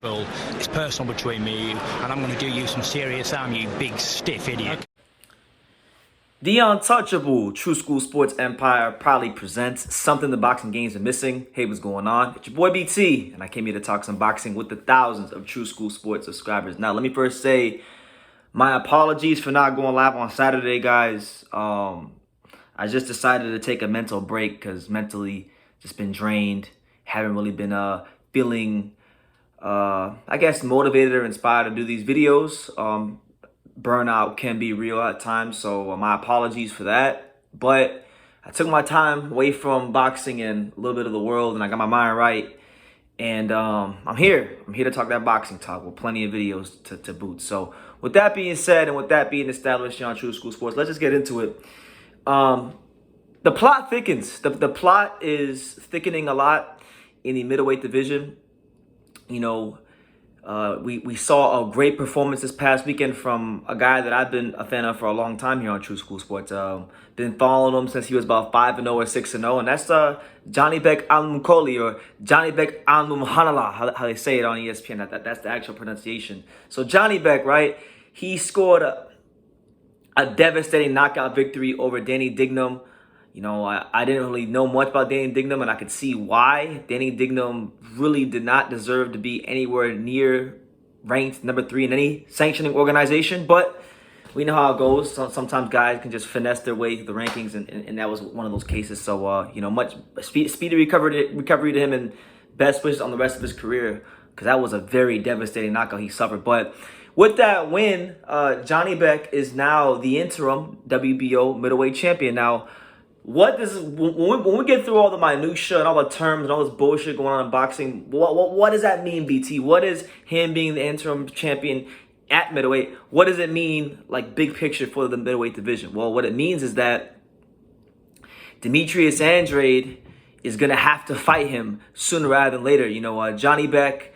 Well, it's personal between me and you, and I'm going to do you some serious harm, you big stiff idiot. The Untouchable True School Sports Empire proudly presents Something the Boxing Games Are Missing. Hey, what's going on? It's your boy BT, and I came here to talk some boxing with the thousands of True School Sports subscribers. Now, let me first say my apologies for not going live on Saturday, guys. I just decided to take a mental break because mentally just been drained. Haven't really been feeling, I guess, motivated or inspired to do these videos. Burnout can be real at times, so my apologies for that. But I took my time away from boxing and a little bit of the world, and I got my mind right. And I'm here. I'm here to talk that boxing talk with plenty of videos to boot. So with that being said, and with that being established here on True School Sports, let's just get into it. The plot thickens. The plot is thickening a lot in the middleweight division. You know, we saw a great performance this past weekend from a guy that I've been a fan of for a long time here on True School Sports. Been following him since he was about 5-0 or 6-0, and that's Janibek Alimkhanuly, or Janibek Alimkhanuly, how they say it on ESPN. That's the actual pronunciation. So Janibek, right? He scored a devastating knockout victory over Danny Dignum. You know, I didn't really know much about Danny Dignum, and I could see why. Danny Dignum really did not deserve to be anywhere near ranked number 3 in any sanctioning organization, but we know how it goes. Sometimes guys can just finesse their way through the rankings, and that was one of those cases. So, you know, much speedy recovery to him, and best wishes on the rest of his career, because that was a very devastating knockout he suffered. But with that win, Janibek is now the interim WBO middleweight champion. Now, when we get through all the minutia and all the terms and all this bullshit going on in boxing, what does that mean, BT? What is him being the interim champion at middleweight? What does it mean, like, big picture for the middleweight division? Well, what it means is that Demetrius Andrade is going to have to fight him sooner rather than later. You know, Johnny Beck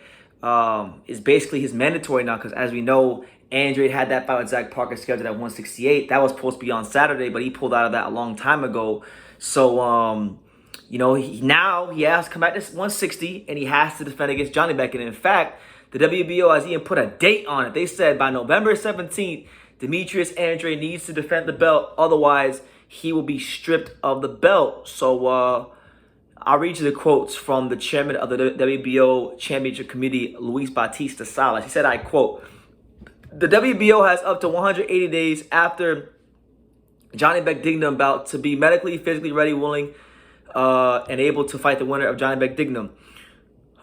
is basically his mandatory now, because as we know, Andrade had that fight with Zach Parker scheduled at 168. That was supposed to be on Saturday, but he pulled out of that a long time ago. So, you know, now he has to come back to 160, and he has to defend against Janibek. And in fact, the WBO has even put a date on it. They said by November 17th, Demetrius Andrade needs to defend the belt. Otherwise, he will be stripped of the belt. So, I'll read you the quotes from the chairman of the WBO Championship Committee, Luis Bautista Salas. He said, I quote, "The WBO has up to 180 days after Janibek Dignum bout to be medically, physically ready, willing, and able to fight the winner of Janibek Dignum."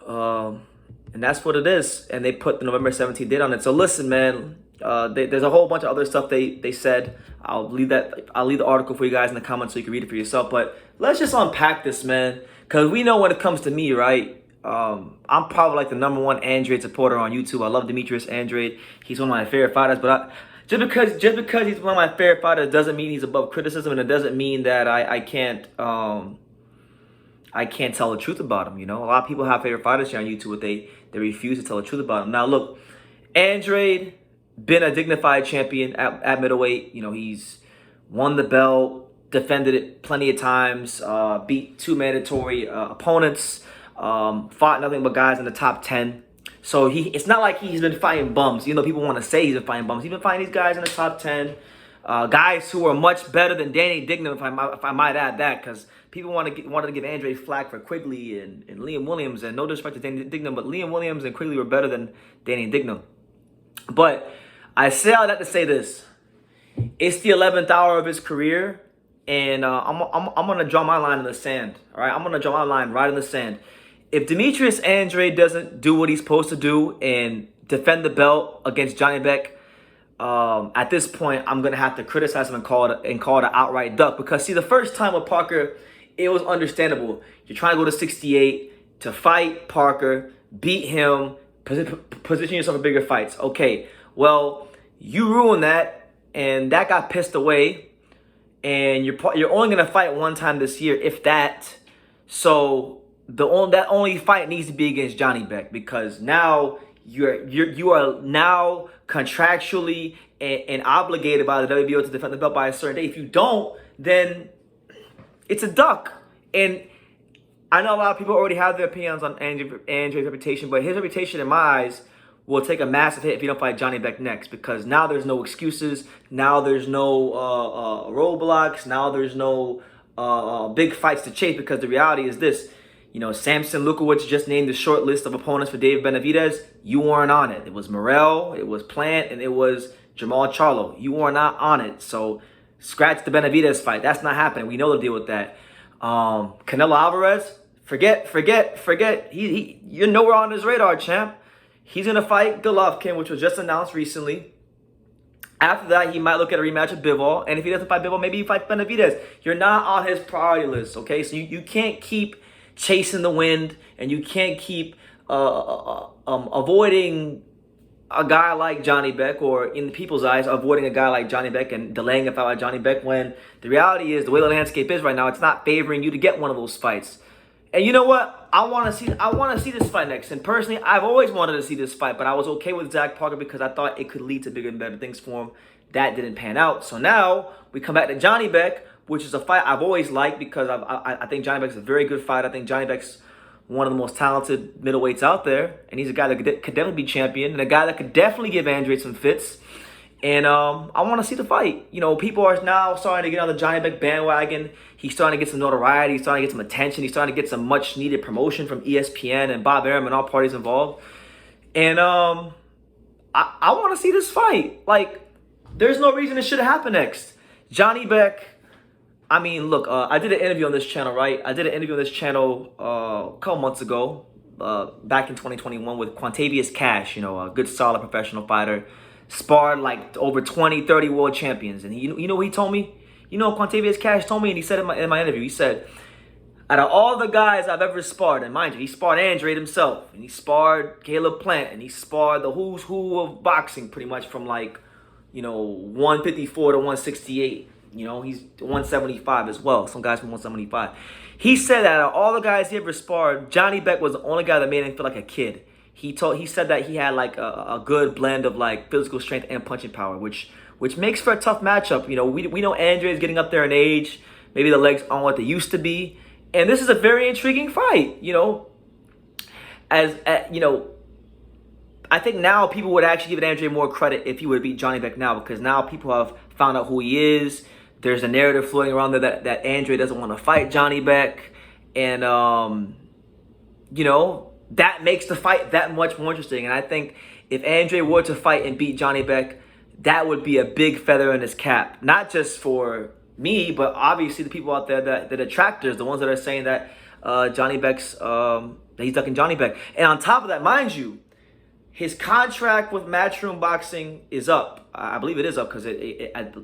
And that's what it is. And they put the November 17th date on it. So listen, man, there's a whole bunch of other stuff they said. I'll leave the article for you guys in the comments so you can read it for yourself. But let's just unpack this, man, because we know when it comes to me, right? I'm probably like the #1 Andrade supporter on YouTube. I love Demetrius Andrade. He's one of my favorite fighters. But just because he's one of my favorite fighters doesn't mean he's above criticism, and it doesn't mean that I can't tell the truth about him. You know, a lot of people have favorite fighters here on YouTube, but they refuse to tell the truth about him. Now, look, Andrade been a dignified champion at middleweight. You know, he's won the belt, defended it plenty of times, beat 2 mandatory opponents. Fought nothing but guys in the top 10. So it's not like he's been fighting bums. You know, people want to say he's been fighting bums. He's been fighting these guys in the top 10. Guys who are much better than Danny Dignum, if I might add that, because people wanted to give Andrade flack for Quigley and Liam Williams, and no disrespect to Danny Dignum, but Liam Williams and Quigley were better than Danny Dignum. But I say all that to say this. It's the 11th hour of his career, and I'm going to draw my line in the sand. All right, I'm going to draw my line right in the sand. If Demetrius Andrade doesn't do what he's supposed to do and defend the belt against Janibek, at this point, I'm going to have to criticize him and call it an outright duck. Because, see, the first time with Parker, it was understandable. You're trying to go to 68 to fight Parker, beat him, position yourself for bigger fights. Okay, well, you ruined that, and that got pissed away. And you're only going to fight one time this year, if that. So that only fight needs to be against Janibek, because now you are now contractually and obligated by the WBO to defend the belt by a certain date. If you don't, then it's a duck. And I know a lot of people already have their opinions on Andre's reputation, but his reputation in my eyes will take a massive hit if you don't fight Janibek next, because now there's no excuses. Now there's no roadblocks. Now there's no big fights to chase, because the reality is this. You know, Samson Lukowicz just named the short list of opponents for Dave Benavidez. You weren't on it. It was Morrell, it was Plant, and it was Jamal Charlo. You were not on it. So scratch the Benavidez fight. That's not happening. We know the deal with that. Canelo Alvarez, forget. You're nowhere on his radar, champ. He's going to fight Golovkin, which was just announced recently. After that, he might look at a rematch with Bivol. And if he doesn't fight Bivol, maybe he fights Benavidez. You're not on his priority list, okay? So you can't keep chasing the wind, and you can't keep avoiding a guy like Janibek, or in people's eyes, avoiding a guy like Janibek and delaying a fight like Janibek, when the reality is, the way the landscape is right now, it's not favoring you to get one of those fights. And you know what? I want to see this fight next. And personally, I've always wanted to see this fight, but I was okay with Zach Parker because I thought it could lead to bigger and better things for him. That didn't pan out. So now we come back to Janibek, which is a fight I've always liked, because I think Janibek's a very good fight. I think Janibek's one of the most talented middleweights out there, and he's a guy that could definitely be champion, and a guy that could definitely give Andrade some fits. And I want to see the fight. You know, people are now starting to get on the Janibek bandwagon. He's starting to get some notoriety. He's starting to get some attention. He's starting to get some much-needed promotion from ESPN and Bob Arum and all parties involved. And I want to see this fight. Like, there's no reason it should happen next. Janibek, I mean, look, I did an interview on this channel, right? I did an interview on this channel a couple months ago, back in 2021, with Quantavious Cash, you know, a good, solid professional fighter. Sparred like over 20, 30 world champions. And you know what he told me? You know what Quantavious Cash told me? And he said in my interview, he said, out of all the guys I've ever sparred, and mind you, he sparred Andrade himself, and he sparred Caleb Plant, and he sparred the who's who of boxing, pretty much from, like, you know, 154 to 168. You know, he's 175 as well. Some guys from 175. He said that out of all the guys he ever sparred, Janibek was the only guy that made him feel like a kid. He said that he had like a good blend of like physical strength and punching power, which makes for a tough matchup. You know, we know Andrade is getting up there in age. Maybe the legs aren't what they used to be, and this is a very intriguing fight. You know, you know, I think now people would actually give Andrade more credit if he would beat Janibek now, because now people have found out who he is. There's a narrative floating around there that Andrade doesn't want to fight Janibek, and you know, that makes the fight that much more interesting. And I think if Andrade were to fight and beat Janibek, that would be a big feather in his cap. Not just for me, but obviously the people out there, the detractors, the ones that are saying that Janibek's, that he's ducking Janibek. And on top of that, mind you, his contract with Matchroom Boxing is up. I believe it is up, because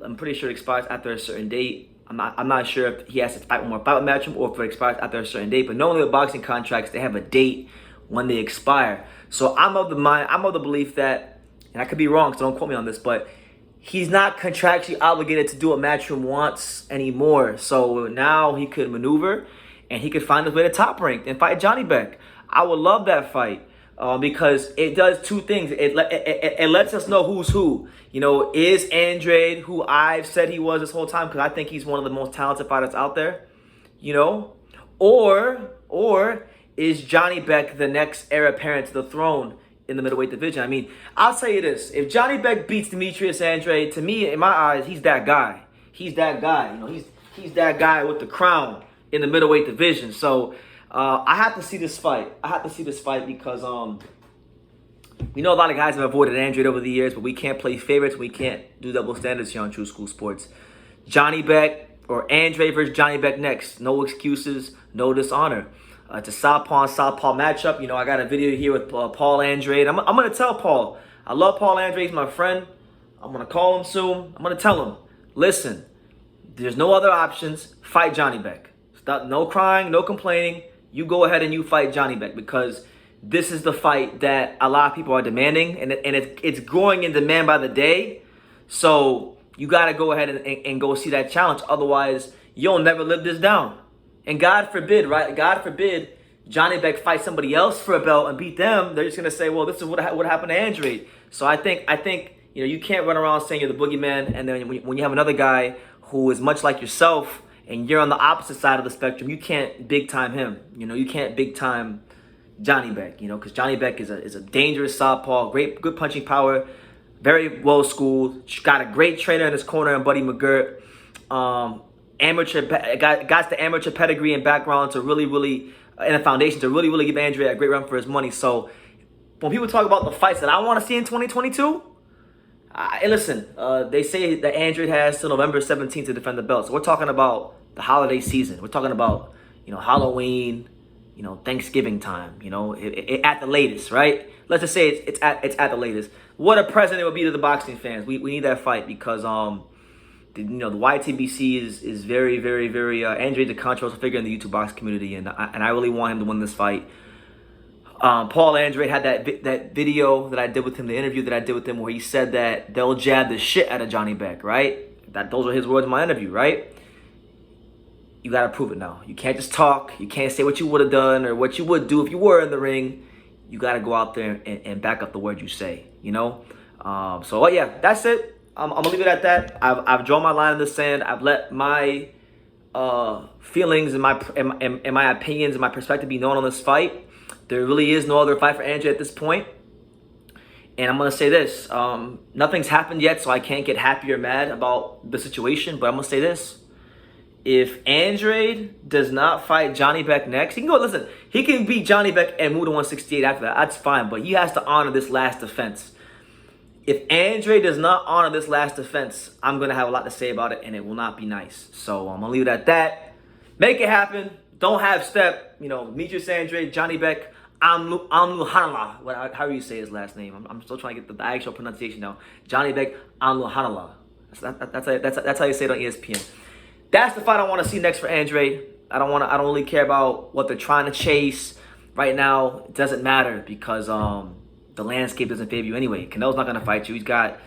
I'm pretty sure it expires after a certain date. I'm not sure if he has to fight one more fight with Matchroom, or if it expires after a certain date. But normally with boxing contracts, they have a date when they expire. So I'm of the belief that, and I could be wrong, so don't quote me on this, but he's not contractually obligated to do what Matchroom wants anymore. So now he could maneuver, and he could find his way to top ranked and fight Janibek. I would love that fight, because it does two things. It lets us know who's who. You know, is Andrade who I've said he was this whole time, because I think he's one of the most talented fighters out there, you know? Or is Janibek the next heir apparent to the throne in the middleweight division? I mean, I'll tell you this. If Janibek beats Demetrius Andrade, to me, in my eyes, he's that guy. He's that guy. You know, he's that guy with the crown in the middleweight division. So I have to see this fight. I have to see this fight because we know a lot of guys have avoided Andrade over the years, but we can't play favorites. We can't do double standards here on True School Sports. Janibek or Andrade versus Janibek next. No excuses, no dishonor. It's a southpaw and southpaw matchup. You know, I got a video here with Paul Andrade. I'm going to tell Paul. I love Paul Andrade. He's my friend. I'm going to call him soon. I'm going to tell him, listen, there's no other options. Fight Janibek. Stop, no crying, no complaining. You go ahead and you fight Janibek, because this is the fight that a lot of people are demanding, and it's growing in demand by the day. So you got to go ahead and go see that challenge. Otherwise, you'll never live this down. And God forbid, right? God forbid Janibek fight somebody else for a belt and beat them. They're just going to say, well, this is what happened to Andrade. So I think you know, you can't run around saying you're the boogeyman, and then when you have another guy who is much like yourself and you're on the opposite side of the spectrum, you can't big time him. You know, you can't big time Janibek. You know, because Janibek is a dangerous southpaw, good punching power, very well schooled. Got a great trainer in his corner, and Buddy McGirt. Got the amateur pedigree and background to really and a foundation to really give Andrade a great run for his money. So when people talk about the fights that I want to see in 2022, listen, they say that Andrade has till November 17th to defend the belt. So we're talking about the holiday season. We're talking about, you know, Halloween, you know, Thanksgiving time, you know, at the latest, right? Let's just say it's at the latest. What a present it would be to the boxing fans. We need that fight because you know, the YTBC is very Andrade's a controversial figure in the YouTube boxing community, and I really want him to win this fight. Paul Andrade had that video that I did with him, the interview that I did with him, where he said that they'll jab the shit out of Johnny Beck, right? Those are his words in my interview, right? You gotta prove it now. You can't just talk. You can't say what you would have done or what you would do if you were in the ring. You gotta go out there and back up the words you say, you know? So yeah, that's it. I'm gonna leave it at that. I've drawn my line in the sand. I've let my feelings and my opinions and my perspective be known on this fight. There really is no other fight for Andrade at this point. And I'm gonna say this: nothing's happened yet, so I can't get happy or mad about the situation. But I'm gonna say this: if Andrade does not fight Johnny Beck next, he can go. Listen, he can beat Johnny Beck and move to 168 after that. That's fine, but he has to honor this last defense. If Andrade does not honor this last defense, I'm going to have a lot to say about it, and it will not be nice. So I'm going to leave it at that. Make it happen. Don't have step. You know, Demetrius Andrade, Johnny Beck, Alimkhanuly. How do you say his last name? I'm still trying to get the actual pronunciation now. Johnny Beck, Alimkhanuly. That's how you say it on ESPN. That's the fight I want to see next for Andrade. I don't really care about what they're trying to chase right now. It doesn't matter because the landscape doesn't favor you anyway. Canelo's not gonna fight you. He's got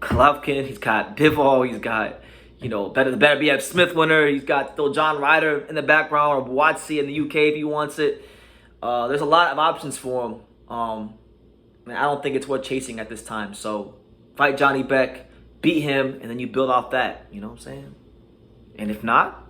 Golovkin, he's got Bivol, he's got, you know, better be a Smith winner. He's got still John Ryder in the background, or Buatsi in the UK if he wants it. There's a lot of options for him. And I don't think it's worth chasing at this time. So fight Johnny Beck, beat him, and then you build off that. You know what I'm saying? And if not,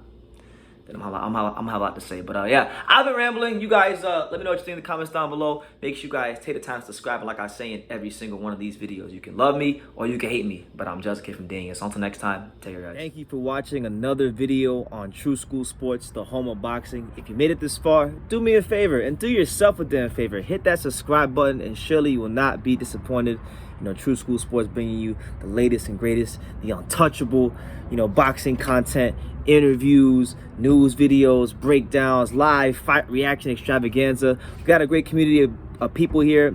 then I'm gonna have a lot to say. But yeah, I've been rambling. You guys, let me know what you think in the comments down below. Make sure you guys take the time to subscribe. And like I say in every single one of these videos, you can love me or you can hate me. But I'm just a kid from Daniel. So until next time, take care, guys. Thank you for watching another video on True School Sports, the home of boxing. If you made it this far, do me a favor and do yourself a damn favor. Hit that subscribe button, and surely you will not be disappointed. You know, True School Sports bringing you the latest and greatest, the untouchable, you know, boxing content, interviews, news videos, breakdowns, live fight reaction extravaganza. We've got a great community of people here,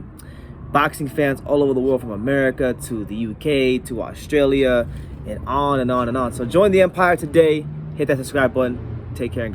boxing fans all over the world, from America to the UK to Australia, and on and on and on. So join the empire today. Hit that subscribe button. Take care and God.